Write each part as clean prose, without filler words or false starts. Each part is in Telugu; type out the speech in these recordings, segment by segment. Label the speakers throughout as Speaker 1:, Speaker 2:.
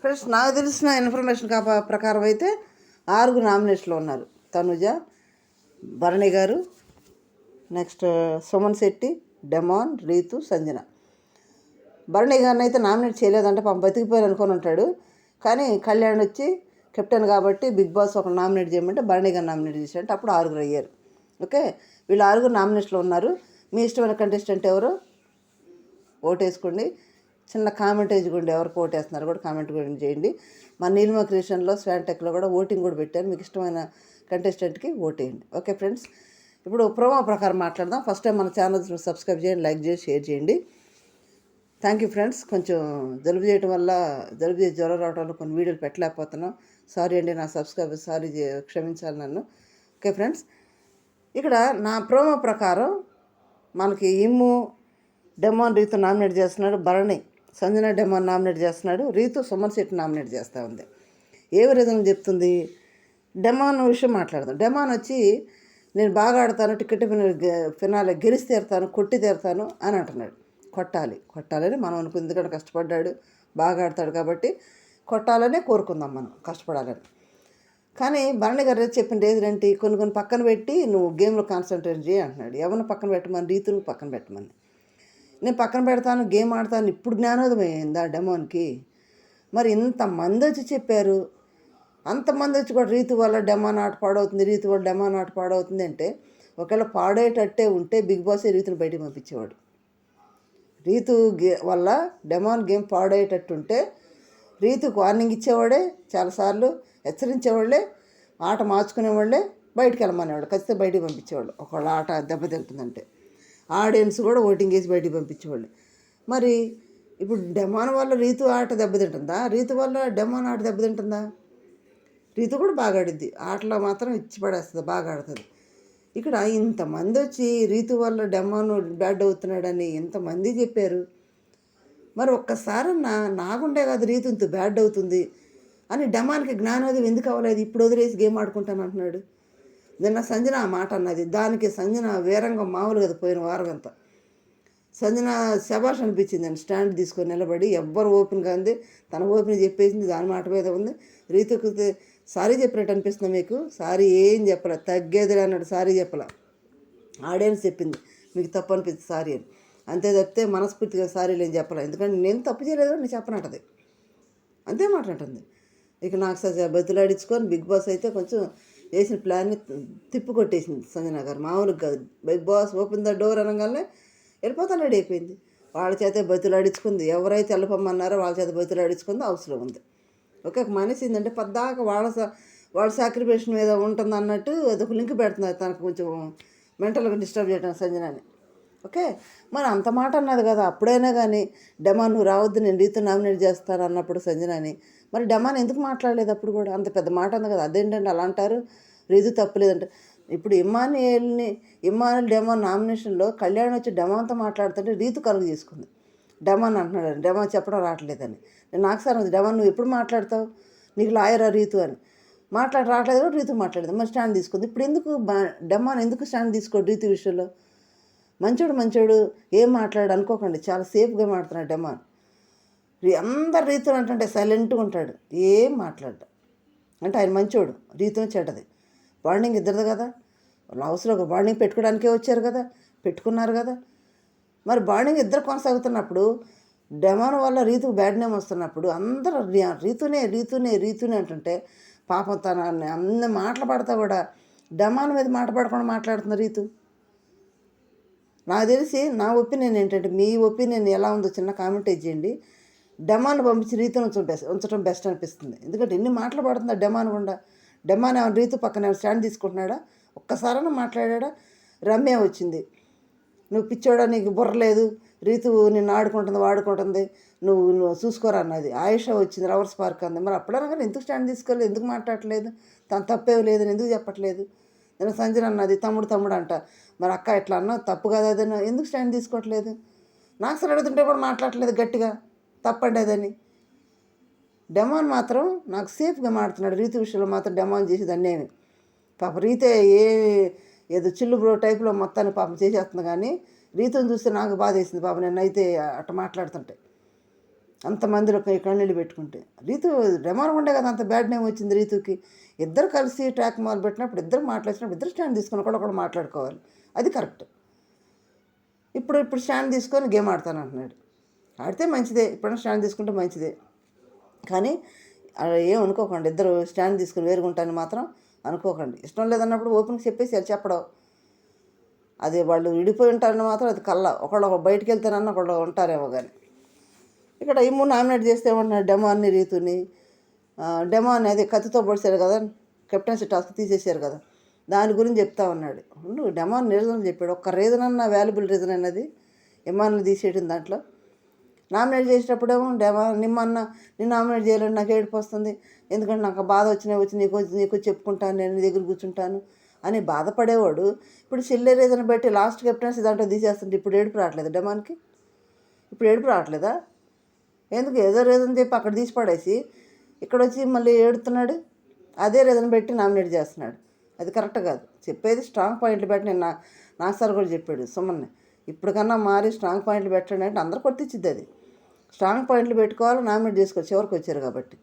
Speaker 1: ఫ్రెండ్స్, నాకు తెలిసిన ఇన్ఫర్మేషన్ ప్రకారం అయితే 6 నామినేషన్లు ఉన్నారు. Tanuja, Bharani garu, next Suman Shetty, demon, Ritu, Sanjana. భరణి గారిని అయితే నామినేట్ చేయలేదంటే పాపం బతికిపోయారు అనుకొని ఉంటాడు. కానీ కళ్యాణ్ వచ్చి కెప్టెన్ కాబట్టి బిగ్ బాస్ ఒక నామినేట్ చేయమంటే భరణి గారు నామినేట్ చేశారంటే అప్పుడు 6 అయ్యారు. ఓకే, వీళ్ళు 6 నామినేషన్లో ఉన్నారు. మీ ఇష్టమైన కంటెస్టెంట్ ఎవరు ఓటేసుకోండి. చిన్న కామెంట్ వేసుకోండి, ఎవరికి ఓటేస్తున్నారు కూడా కామెంట్ కూడా చేయండి. మా నీలిమ క్రియేషన్లో స్వాంటెక్లో కూడా ఓటింగ్ కూడా పెట్టాను. మీకు ఇష్టమైన కంటెస్టెంట్కి ఓటేయండి. ఓకే ఫ్రెండ్స్, ఇప్పుడు ప్రోమో ప్రకారం మాట్లాడదాం. ఫస్ట్ టైం మన ఛానల్ సబ్స్క్రైబ్ చేయండి, లైక్ చేసి షేర్ చేయండి. Thank you friends. కొంచెం జలుబు చేయడం వల్ల జ్వరం రావడం వల్ల కొన్ని వీడియోలు పెట్టలేకపోతున్నాం. సారీ అండి, నా సబ్స్క్రైబర్ సారీ క్షమించాలి నన్ను. ఓకే ఫ్రెండ్స్, ఇక్కడ నా ప్రోమో ప్రకారం మనకి ఇమ్ము డెమాన్ రీతు నామినేట్ చేస్తున్నాడు, భరణి సంజన డెమాన్ నామినేట్ చేస్తున్నాడు, రీతు సుమన్ శెట్టి నామినేట్ చేస్తూ ఉంది. ఏ విధంగా చెప్తుంది? డెమాన్ విషయం మాట్లాడదాం. డెమాన్ వచ్చి నేను బాగా ఆడతాను, టికెట్ ఫినాలే గెలిచి తీరుతాను, కొట్టి తీరుతాను అని అంటున్నాడు. కొట్టాలని మనం అనుకుంది, ఎందుకంటే కష్టపడ్డాడు, బాగా ఆడతాడు కాబట్టి కొట్టాలనే కోరుకుందాం మనం, కష్టపడాలని. కానీ భరణి గారు చెప్పింది ఏంటంటే కొన్ని పక్కన పెట్టి నువ్వు గేమ్లో కాన్సన్ట్రేట్ చేయి అంటున్నాడు. ఎవరిని పక్కన పెట్టమని? రీతుని పక్కన పెట్టమని. నేను పక్కన పెడతాను, గేమ్ ఆడతాను. ఇప్పుడు జ్ఞానోదయం అయిందా డెమాన్కి? మరి ఇంతమంది వచ్చి చెప్పారు, అంతమంది వచ్చి కూడా రీతు వల్ల డెమాన్ ఆట పాడవుతుంది, రీతు వల్ల డెమాన్ ఆట పాడవుతుంది అంటే ఒకవేళ పాడేటట్టే ఉంటే బిగ్ బాసే రీతుని బయటికి పంపించేవాడు. రీతు వల్ల డెమాన్ గేమ్ పాడేటట్టుంటే రీతుకు వార్నింగ్ ఇచ్చేవాడే, చాలాసార్లు హెచ్చరించేవాళ్ళే, ఆట మార్చుకునేవాళ్ళే, బయటికి వెళ్ళమనేవాడు, ఖచ్చితంగా బయటికి పంపించేవాళ్ళు. ఒకవేళ ఆట దెబ్బతింటుందంటే ఆడియన్స్ కూడా ఓటింగ్ వేసి బయటికి పంపించేవాళ్ళు. మరి ఇప్పుడు డెమాన్ వల్ల రీతు ఆట దెబ్బతింటుందా? రీతు వల్ల డెమాన్ ఆట దెబ్బతింటుందా? రీతు కూడా బాగా ఆడిద్ది, ఆటలో మాత్రం ఇచ్చి పడేస్తుంది, బాగా ఆడుతుంది. ఇక్కడ ఇంతమంది వచ్చి రీతు వల్ల డెమాన్ బ్యాడ్ అవుతున్నాడని ఇంతమంది చెప్పారు. మరి ఒక్కసారన్నా నాగుండే కాదు రీతు ఇంత బ్యాడ్ అవుతుంది అని డెమాన్కి జ్ఞానోదయం ఎందుకు అవ్వలేదు? ఇప్పుడు వదిలేసి గేమ్ ఆడుకుంటాను అంటున్నాడు. నిన్న సంజన ఆ మాట అన్నది, దానికి సంజన వీరంగం మామూలు కదా పోయిన వారం అంతా. సంజన శబాష్ అనిపించింది అని స్టాండ్ తీసుకొని నిలబడి, ఎవ్వరు ఓపెన్గా ఉంది, తన ఓపెన్ చెప్పేసింది, దాని మాట మీద ఉంది. రీతుకు సారీ చెప్పినట్టు అనిపిస్తుంది మీకు? సారీ ఏం చెప్పలే, తగ్గేదిలే అన్నాడు, సారీ చెప్పలే. ఆడియన్స్ చెప్పింది మీకు తప్పు అనిపిస్తుంది సారీ అని, అంతే తప్పితే మనస్ఫూర్తిగా సారీ లేని చెప్పలే. ఎందుకంటే నేను తప్పు చేయలేదు నేను చెప్పనంటది, అంతే మాట్లాడుతుంది. ఇక నాకు బతులాడించుకొని బిగ్ బాస్ అయితే కొంచెం వేసిన ప్లాన్ని తిప్పు కొట్టేసింది సంజన గారు, మామూలుగా కాదు. Big Boss open the door అనగానే వెళ్ళిపోతాను రెడీ అయిపోయింది. వాళ్ళ చేతే బతులాడించుకుంది, ఎవరైతే వెళ్ళిపోమన్నారో వాళ్ళ చేత బతులాడించుకుంది, అవసరం ఉంది. ఒక మనిషి ఏంటంటే పద్దాక వాళ్ళ సాక్రిఫికేషన్ మీద ఉంటుంది అన్నట్టు అదొక లింక్ పెడుతున్నారు తనకు, కొంచెం మెంటల్గా డిస్టర్బ్ చేయడం సంజనాని. ఓకే, మరి అంత మాట అన్నది కదా, అప్పుడైనా కానీ డెమాన్ నువ్వు రావద్దు, నేను రీతు నామినేట్ చేస్తాను అన్నప్పుడు సంజనాని, మరి డెమాన్ ఎందుకు మాట్లాడలేదు? అప్పుడు కూడా అంత పెద్ద మాట అంది కదా, అదేంటంటే అలా అంటారు, రీతు తప్పులేదంటే. ఇప్పుడు ఇమ్మానుయల్ డెమాన్ నామినేషన్లో కళ్యాణ్ వచ్చి డెమాన్తో మాట్లాడుతుంటే రీతు కలుగు చేసుకుంది. డెమాన్ అంటున్నాడు, డెమాన్ చెప్పడం రావట్లేదని. నేను నాకు సార్ డెమాన్ నువ్వు ఎప్పుడు మాట్లాడతావు, నీకు లాయరా రీతు అని రావట్లేదు కూడా రీతు మాట్లాడేది, మరి స్టాండ్ తీసుకుంది. ఇప్పుడు ఎందుకు డెమాన్ ఎందుకు స్టాండ్ తీసుకోడు రీతు విషయంలో? మంచోడు ఏం మాట్లాడు అనుకోకండి, చాలా సేఫ్గా మాట్లాడుతున్నాడు డెమాన్. అందరు రీతులు అంటే సైలెంట్గా ఉంటాడు, ఏం మాట్లాడ్డా అంటే ఆయన మంచోడు, రీతుని చెడ్డది. బాండింగ్ ఇద్దరిది కదా, వాళ్ళ హౌస్లో ఒక బాండింగ్ పెట్టుకోవడానికే వచ్చారు కదా, పెట్టుకున్నారు కదా. మరి బాండింగ్ ఇద్దరు కొనసాగుతున్నప్పుడు డెమాన్ వల్ల రీతుకు బ్యాడ్ నేమ్ వస్తున్నప్పుడు అందరూ రీతునే అంటుంటే పాపం తన అన్ని మాటలు పడతా కూడా డెమాన్ మీద మాట పడకుండా మాట్లాడుతున్న రీతు. నాకు తెలిసి నా ఒపీనియన్ ఏంటంటే, మీ ఒపీనియన్ ఎలా ఉందో చిన్న కామెంట్ చేయండి. డెమాన్ పంపించి రీతును ఉంచడం బెస్ట్ అనిపిస్తుంది. ఎందుకంటే ఎన్ని మాటలు పడుతుందా డెమాన్ గుండా. డెమాన్ ఏమైనా రీతు పక్కన స్టాండ్ తీసుకుంటున్నాడా? ఒక్కసారైనా మాట్లాడా? రమ్య వచ్చింది, నువ్వు పిచ్చోడా, నీకు బుర్ర లేదు, రీతు నిన్ను ఆడుకుంటుంది వాడుకుంటుంది, నువ్వు చూసుకోరా అన్నది. ఆయుష వచ్చింది, లవర్స్ పార్క్ అంది. మరి అప్పుడైనా కానీ ఎందుకు స్టాండ్ తీసుకోలేదు, ఎందుకు మాట్లాడట్లేదు? తను తప్పేవి లేదని ఎందుకు చెప్పట్లేదు? నేను సంజన అన్నది, తమ్ముడు అంట, మరి అక్క ఎట్లా అన్నా తప్పు కదా అదని ఎందుకు స్టాండ్ తీసుకోవట్లేదు? నాకు అసలు అడుగుతుంటే కూడా మాట్లాడట్లేదు గట్టిగా, తప్పండి అదని. డెమాన్ మాత్రం నాకు సేఫ్గా మాడుతున్నాడు, రీతు విషయంలో మాత్రం డెమాన్ చేసేది అన్నేమి. పాప రీతే ఏదో చిల్లు బ్రో టైప్లో మొత్తాన్ని పాపం చేసేస్తుంది. కానీ రీతుని చూస్తే నాకు బాధ వేసింది పాపం, నేనైతే అట్ట మాట్లాడుతుంటే. అంతమందిలో కన్నీళ్ళు పెట్టుకుంటే. రీతు డెమాన్ ఉండే కదా అంత బ్యాడ్ నేమ్ వచ్చింది రీతుకి. ఇద్దరు కలిసి ట్రాక్ మొదలు పెట్టినప్పుడు, ఇద్దరు మాట్లాడినప్పుడు ఇద్దరు స్టాండ్ తీసుకుని ఒకళ్ళు మాట్లాడుకోవాలి, అది కరెక్ట్. ఇప్పుడు స్టాండ్ తీసుకొని గేమ్ ఆడతాను అంటున్నాడు. ఆడితే మంచిదే, ఇప్పుడైనా స్టాండ్ తీసుకుంటే మంచిదే, కానీ ఏం అనుకోకండి. ఇద్దరు స్టాండ్ తీసుకుని వేరుగుంటాను మాత్రం అనుకోకండి. ఇష్టం లేదన్నప్పుడు ఓపెన్గా చెప్పేసి అది చెప్పడం. అది వాళ్ళు విడిపోయి ఉంటారని మాత్రం అది ఒకళ్ళు బయటికి వెళ్తారన్న ఒకళ్ళు ఉంటారేమో. కానీ ఇక్కడ ఈ మూడు నామినేట్ చేస్తే ఏమంటున్నారు, డెమాన్ని, రీతుని. డెమాన్ అది కత్తితో పొడిచారు కదా, కెప్టెన్సీ టాస్క్ తీసేశారు కదా, దాని గురించి చెప్తా ఉన్నాడు. డెమాన్ రీజన్ చెప్పాడు, ఒక్క రీజన్ అన్న వాల్యుబుల్ రీజన్ అన్నది ఇమ్మాన్ని తీసేయడం. దాంట్లో నామినేట్ చేసేటప్పుడేమో నిన్న నామినేట్ చేయాలని నాకు ఏడుపు వస్తుంది, ఎందుకంటే నాకు బాధ వచ్చి నీకు చెప్పుకుంటాను, నేను నీ దగ్గర కూర్చుంటాను అని బాధపడేవాడు. ఇప్పుడు చిల్లే రీజన్ బట్టి లాస్ట్ కెప్టెన్సీ దాంట్లో తీసేస్తుంటే ఇప్పుడు ఏడుపు రావట్లేదు డెమాన్కి. ఇప్పుడు ఏడుపు రావట్లేదా? ఎందుకు ఏదో రీజన్ చెప్పి అక్కడ తీసి పడేసి ఇక్కడ వచ్చి మళ్ళీ ఏడుతున్నాడు, అదే రీజన్ పెట్టి నామినేట్ చేస్తున్నాడు. అది కరెక్ట్ కాదు. చెప్పేది స్ట్రాంగ్ పాయింట్లు పెట్టి నేను నాకు సార్ కూడా చెప్పాడు సుమన్ని, ఇప్పటికన్నా మారి స్ట్రాంగ్ పాయింట్లు పెట్టండి అంటే అందరు కొట్టించిద్ది. అది స్ట్రాంగ్ పాయింట్లు పెట్టుకోవాలి, నామినేట్ చేసుకోవాలి, చివరికి వచ్చారు కాబట్టి.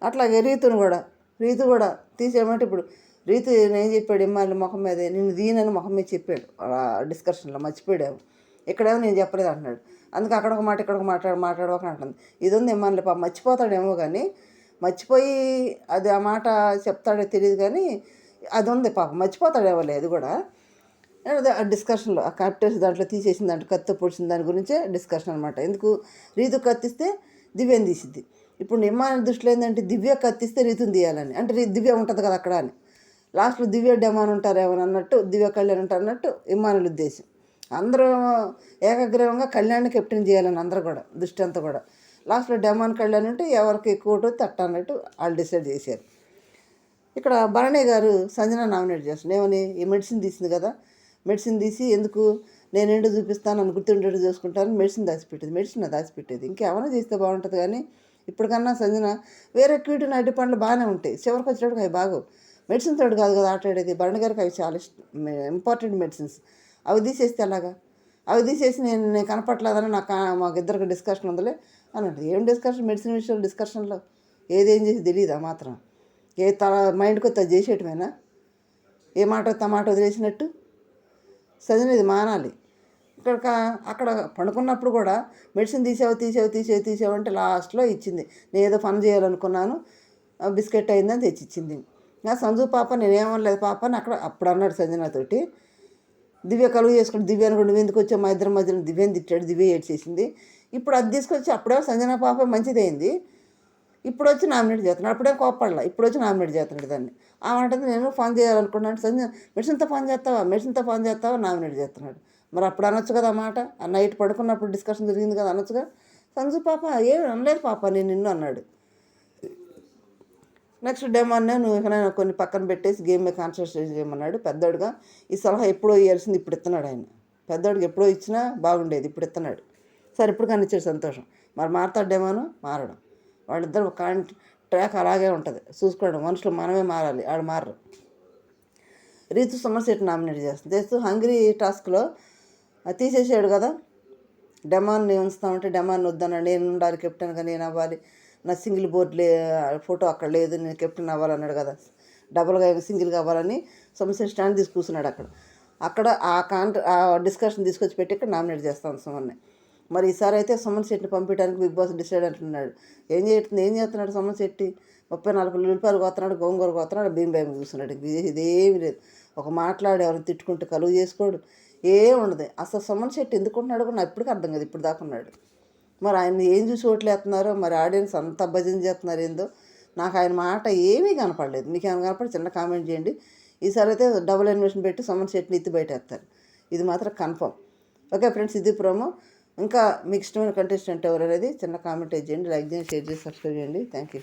Speaker 1: అట్లాగే రీతు కూడా తీసేయమంటే ఇప్పుడు రీతు ఏం చెప్పాడు, ఇమ్మాలి ముఖం మీదే నేను దీనని ముఖం మీద చెప్పాడు డిస్కషన్లో, మర్చిపోయాడు. ఇక్కడేమో నేను చెప్పలేదు అంటున్నాడు. అందుకే అక్కడ ఒక మాట ఇక్కడ ఒక మాట్లాడక అంటుంది. ఇది ఉంది ఇమ్మాలి పాప మర్చిపోతాడేమో, కానీ మర్చిపోయి అది ఆ మాట చెప్తాడో తెలియదు, కానీ అది ఉంది పాప మర్చిపోతాడేమో. అది కూడా ఆ డిస్కషన్లో ఆ కెప్టెన్సీ దాంట్లో తీసేసిన దాంట్లో కత్తి పొడిచిన దాని గురించే డిస్కషన్ అనమాట. ఎందుకు రీతు కత్తిస్తే దివ్యని తీసిద్ది. ఇప్పుడు ఇమ్మాని దృష్టిలో ఏంటంటే దివ్య కత్తిస్తే రీతుని తీయాలని, అంటే దివ్య ఉంటుంది కదా అక్కడ అని. లాస్ట్లో దివ్య డెమాన్ ఉంటారేమో అన్నట్టు, దివ్య కళ్యాణ్ ఉంటారు అన్నట్టు ఇమ్మానుల ఉద్దేశం. అందరూ ఏకగ్రీవంగా కళ్యాణ్ కెప్టెన్ చేయాలని అందరూ కూడా దృష్టి అంతా కూడా. లాస్ట్లో డెమాన్ కళ్యాణ్ ఉంటే ఎవరికి ఎక్కువ తట్ట అన్నట్టు వాళ్ళు డిసైడ్ చేశారు. ఇక్కడ భరణి గారు సంజన నామినేట్ చేస్తున్నారు. ఏమని, ఈ మెడిసిన్ తీసింది కదా, మెడిసిన్ తీసి ఎందుకు నేను ఏంటో చూపిస్తాను అని గుర్తుండేట్టు చూసుకుంటాను, మెడిసిన్ దాచిపెట్టేది ఇంకేమైనా చేస్తే బాగుంటుంది. కానీ ఇప్పటికన్నా సంజన వేరే క్యూటీ అడ్డి పండ్లు బాగానే ఉంటాయి, చివరికి వచ్చేటప్పుడు అవి బాగోవు. మెడిసిన్ తోడు కాదు కదా ఆటాడేది. భరణి గారికి అవి చాలా ఇంపార్టెంట్ మెడిసిన్స్. అవి తీసేస్తే ఎలాగా? అవి తీసేసి నేను కనపట్లేదని మాకు ఇద్దరికి డిస్కషన్ ఉందిలే అని ఉంటుంది. ఏం డిస్కషన్? మెడిసిన్ విషయంలో డిస్కషన్లో ఏదేం చేసి తెలియదా మాత్రం? మైండ్కి వస్తే చేసేయటమేనా? ఏ మాట తమాట వదిలేసినట్టు. సజన ఇది మానాలి. అక్కడ పండుకున్నప్పుడు కూడా మెడిసిన్ తీసావు అంటే లాస్ట్లో ఇచ్చింది. నేను ఏదో పని చేయాలనుకున్నాను, బిస్కెట్ అయిందని తెచ్చిచ్చింది. సంజు పాప నేనేమనలేదు పాప అని అప్పుడు అన్నాడు సంజనతోటి. దివ్య కలుగు చేసుకుని దివ్య అనుకోండి, నువ్వు ఎందుకు వచ్చావు మా ఇద్దరి మధ్యలో దివ్యని తిట్టాడు, దివ్య ఏడ్చేసింది. ఇప్పుడు అది తీసుకొచ్చి అప్పుడే సంజన పాప మంచిదైంది, ఇప్పుడు వచ్చి నామినేట్ చేస్తున్నాడు. అప్పుడే కోప్పడలా, ఇప్పుడు వచ్చి నామినేట్ చేస్తున్నాడు దాన్ని. ఆమంటుంది నేను ఫోన్ చేయాలనుకున్నాను, సంజన మెడిసిన్తో ఫోన్ చేస్తావా నామినేట్ చేస్తున్నాడు. మరి అప్పుడు అనొచ్చు కదా అన్నమాట. ఆ నైట్ పడుకున్నప్పుడు డిస్కషన్ జరిగింది కదా, అనొచ్చుగా. సంజు పాప ఏమి అనలేదు పాప నేను నిన్ను అన్నాడు. నెక్స్ట్ డెమాన్నే నువ్వు ఎక్కడైనా కొన్ని పక్కన పెట్టేసి గేమ్ మీద కాన్సన్ట్రేట్ చేయమన్నాడు. పెద్దోడుగా ఈ సలహా ఎప్పుడో ఇవ్వాల్సింది ఇప్పుడు ఇస్తున్నాడు ఆయన. పెద్దోడికి ఎప్పుడో ఇచ్చినా బాగుండేది, ఇప్పుడు ఇస్తున్నాడు. సరే ఇప్పుడు కానీ ఇచ్చాడు, సంతోషం. మరి మారుతాడు డెమాను, మారడం. వాళ్ళిద్దరు ట్రాక్ అలాగే ఉంటుంది, చూసుకోవడం. మనుషులు మనమే మారాలి, ఆడు మారరు. రీతు సోమశెట్టి నామినేట్ చేస్తూ హంగ్రీ టాస్క్లో తీసేసాడు కదా, డెమాన్ని ఉంచుతామంటే డెమాన్ వద్దన్నాడు. నేను ఉండాలి కెప్టెన్గా, నేను అవ్వాలి, నా సింగిల్ బోర్డు ఫోటో అక్కడ లేదు, నేను కెప్టెన్ అవ్వాలన్నాడు కదా, డబుల్గా సింగిల్గా అవ్వాలని సోమశెట్టి స్టాండ్ తీసి కూర్చున్నాడు అక్కడ ఆ డిస్కషన్ తీసుకొచ్చి పెట్టి ఇక్కడ నామినేట్ చేస్తాను సుమన్ని. మరి ఈసారి అయితే సుమన్ శెట్టిని పంపించడానికి బిగ్ బాస్ డిసైడ్ అంటున్నాడు. ఏం చేస్తున్నాడు సుమన్ శెట్టి? 34 ఉల్లిపాయలు కోస్తున్నాడు, గోంగూర కోస్తున్నాడు, భీమ్ చూస్తున్నాడు. ఇదేమీ లేదు. ఒక మాట్లాడి ఎవరిని తిట్టుకుంటూ కలుగు చేసుకోడు, ఏం ఉండదు. అసలు సుమన్ శెట్టి ఎందుకుంటున్నాడు కూడా నాకు ఇప్పటికీ అర్థం కాదు. ఇప్పుడు దాకా ఉన్నాడు. మరి ఆయన ఏం చూసి ఓట్లు వేస్తున్నారో, మరి ఆడియన్స్ అంత భజన చేస్తున్నారు ఏందో, నాకు ఆయన మాట ఏమీ కనపడలేదు. మీకు ఏమైనా కనపడి చిన్న కామెంట్ చేయండి. ఈసారి అయితే డబుల్ ఇన్వెస్ట్మెంట్ పెట్టి సుమన్ శెట్టిని ఎత్తి బయట వేస్తారు, ఇది మాత్రం కన్ఫర్మ్. ఓకే ఫ్రెండ్స్, ఇది ప్రోమో. ఇంకా మీకు ఇష్టమైన కంటెస్టెంట్ ఎవరు అనేది చిన్న కామెంట్ చేయండి, లైక్ చేయండి, షేర్ చేసి సబ్స్క్రైబ్ చేయండి. Thank you.